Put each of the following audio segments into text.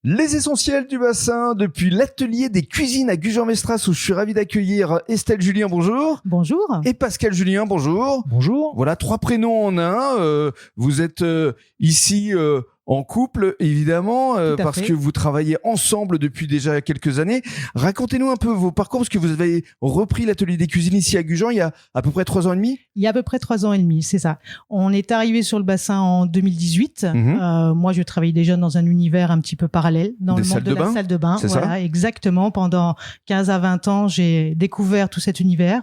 Les essentiels du bassin depuis l'atelier des cuisines à Gujan-Mestras où je suis ravi d'accueillir Estelle Julien, bonjour. Bonjour. Et Pascal Julien, bonjour. Bonjour. Voilà, 3 prénoms en un. Vous êtes ici en couple, évidemment, parce que vous travaillez ensemble depuis déjà quelques années. Racontez-nous un peu vos parcours, parce que vous avez repris l'atelier des cuisines ici à Gujan il y a à peu près 3 ans et demi. Il y a à peu près 3 ans et demi, c'est ça. On est arrivé sur le bassin en 2018. Moi, je travaillais déjà dans un univers un petit peu parallèle, dans le monde de la salle de bain. C'est voilà, ça exactement. Pendant 15 à 20 ans, j'ai découvert tout cet univers.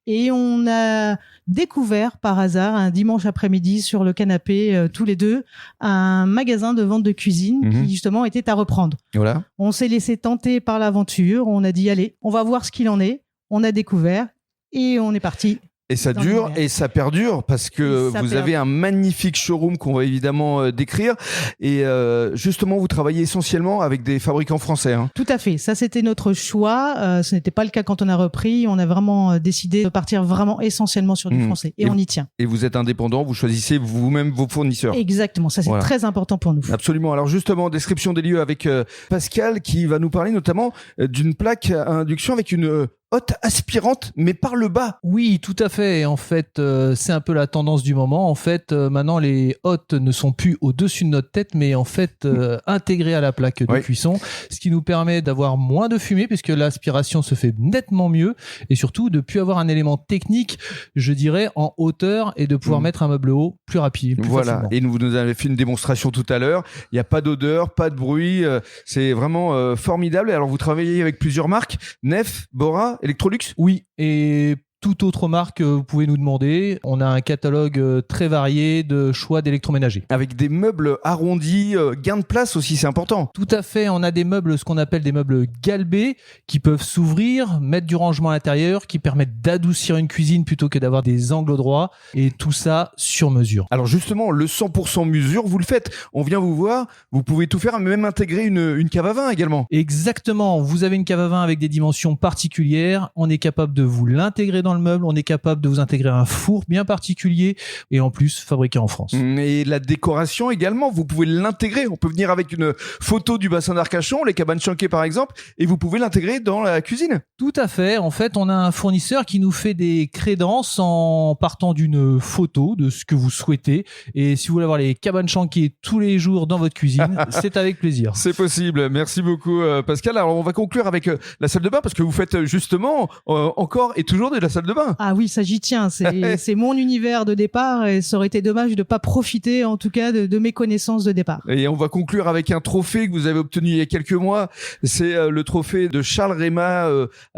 Et on a découvert par hasard un dimanche après-midi sur le canapé, tous les deux, un magasin de vente de cuisine qui justement était à reprendre. Voilà. On s'est laissé tenter par l'aventure. On a dit, allez, on va voir ce qu'il en est. On a découvert et on est parti. Et ça dure et ça perdure parce que vous avez un magnifique showroom qu'on va évidemment décrire. Et justement, vous travaillez essentiellement avec des fabricants français. Hein. Tout à fait. Ça, c'était notre choix. Ce n'était pas le cas quand on a repris. On a vraiment décidé de partir vraiment essentiellement sur du français. Et on y tient. Et vous êtes indépendant, vous choisissez vous-même vos fournisseurs. Exactement. Ça, c'est très important pour nous. Absolument. Alors justement, description des lieux avec Pascal qui va nous parler notamment d'une plaque à induction avec une hotte aspirante, mais par le bas. Oui, tout à fait. En fait, c'est un peu la tendance du moment. En fait, maintenant, les hottes ne sont plus au-dessus de notre tête, mais en fait, intégrées à la plaque de cuisson, ce qui nous permet d'avoir moins de fumée, puisque l'aspiration se fait nettement mieux, et surtout de plus avoir un élément technique, je dirais, en hauteur, et de pouvoir mettre un meuble haut plus rapide, plus facilement. Et vous nous avez fait une démonstration tout à l'heure. Il n'y a pas d'odeur, pas de bruit. C'est vraiment formidable. Et alors, vous travaillez avec plusieurs marques, Nef, Bora, Electrolux. Oui, et toute autre marque, vous pouvez nous demander. On a un catalogue très varié de choix d'électroménager. Avec des meubles arrondis, gain de place aussi, c'est important. Tout à fait, on a des meubles, ce qu'on appelle des meubles galbés, qui peuvent s'ouvrir, mettre du rangement à l'intérieur, qui permettent d'adoucir une cuisine plutôt que d'avoir des angles droits, et tout ça sur mesure. Alors justement, le 100% mesure, vous le faites. On vient vous voir, vous pouvez tout faire, même intégrer une cave à vin également. Exactement, vous avez une cave à vin avec des dimensions particulières, on est capable de vous l'intégrer dans le meuble, on est capable de vous intégrer un four bien particulier et en plus fabriqué en France. Et la décoration également, vous pouvez l'intégrer. On peut venir avec une photo du bassin d'Arcachon, les cabanes Chanquet par exemple, et vous pouvez l'intégrer dans la cuisine. Tout à fait. En fait, on a un fournisseur qui nous fait des crédences en partant d'une photo de ce que vous souhaitez. Et si vous voulez avoir les cabanes Chanquet tous les jours dans votre cuisine, c'est avec plaisir. C'est possible. Merci beaucoup Pascal. Alors on va conclure avec la salle de bain parce que vous faites justement encore et toujours de la salle de bain. Ah oui, ça j'y tiens. C'est mon univers de départ et ça aurait été dommage de pas profiter en tout cas de mes connaissances de départ. Et on va conclure avec un trophée que vous avez obtenu il y a quelques mois. C'est le trophée de Charles Réma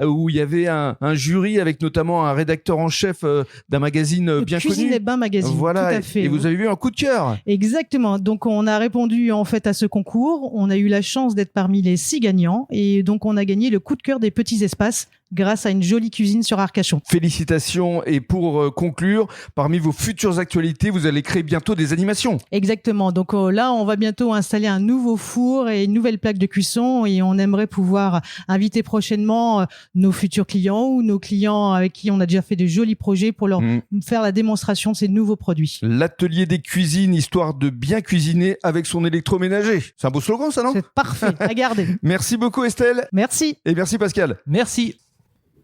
où il y avait un jury avec notamment un rédacteur en chef d'un magazine bien connu. Cuisine et Bain Magazine. Voilà. Tout à fait. Et vous avez eu un coup de cœur. Exactement. Donc on a répondu en fait à ce concours. On a eu la chance d'être parmi les 6 gagnants et donc on a gagné le coup de cœur des petits espaces grâce à une jolie cuisine sur Arcachon. Félicitations. Et pour conclure, parmi vos futures actualités, vous allez créer bientôt des animations. Exactement. Donc là, on va bientôt installer un nouveau four et une nouvelle plaque de cuisson et on aimerait pouvoir inviter prochainement nos futurs clients ou nos clients avec qui on a déjà fait de jolis projets pour leur faire la démonstration de ces nouveaux produits. L'atelier des cuisines, histoire de bien cuisiner avec son électroménager. C'est un beau slogan ça, non ? C'est parfait. À garder. Merci beaucoup Estelle. Merci. Et merci Pascal. Merci.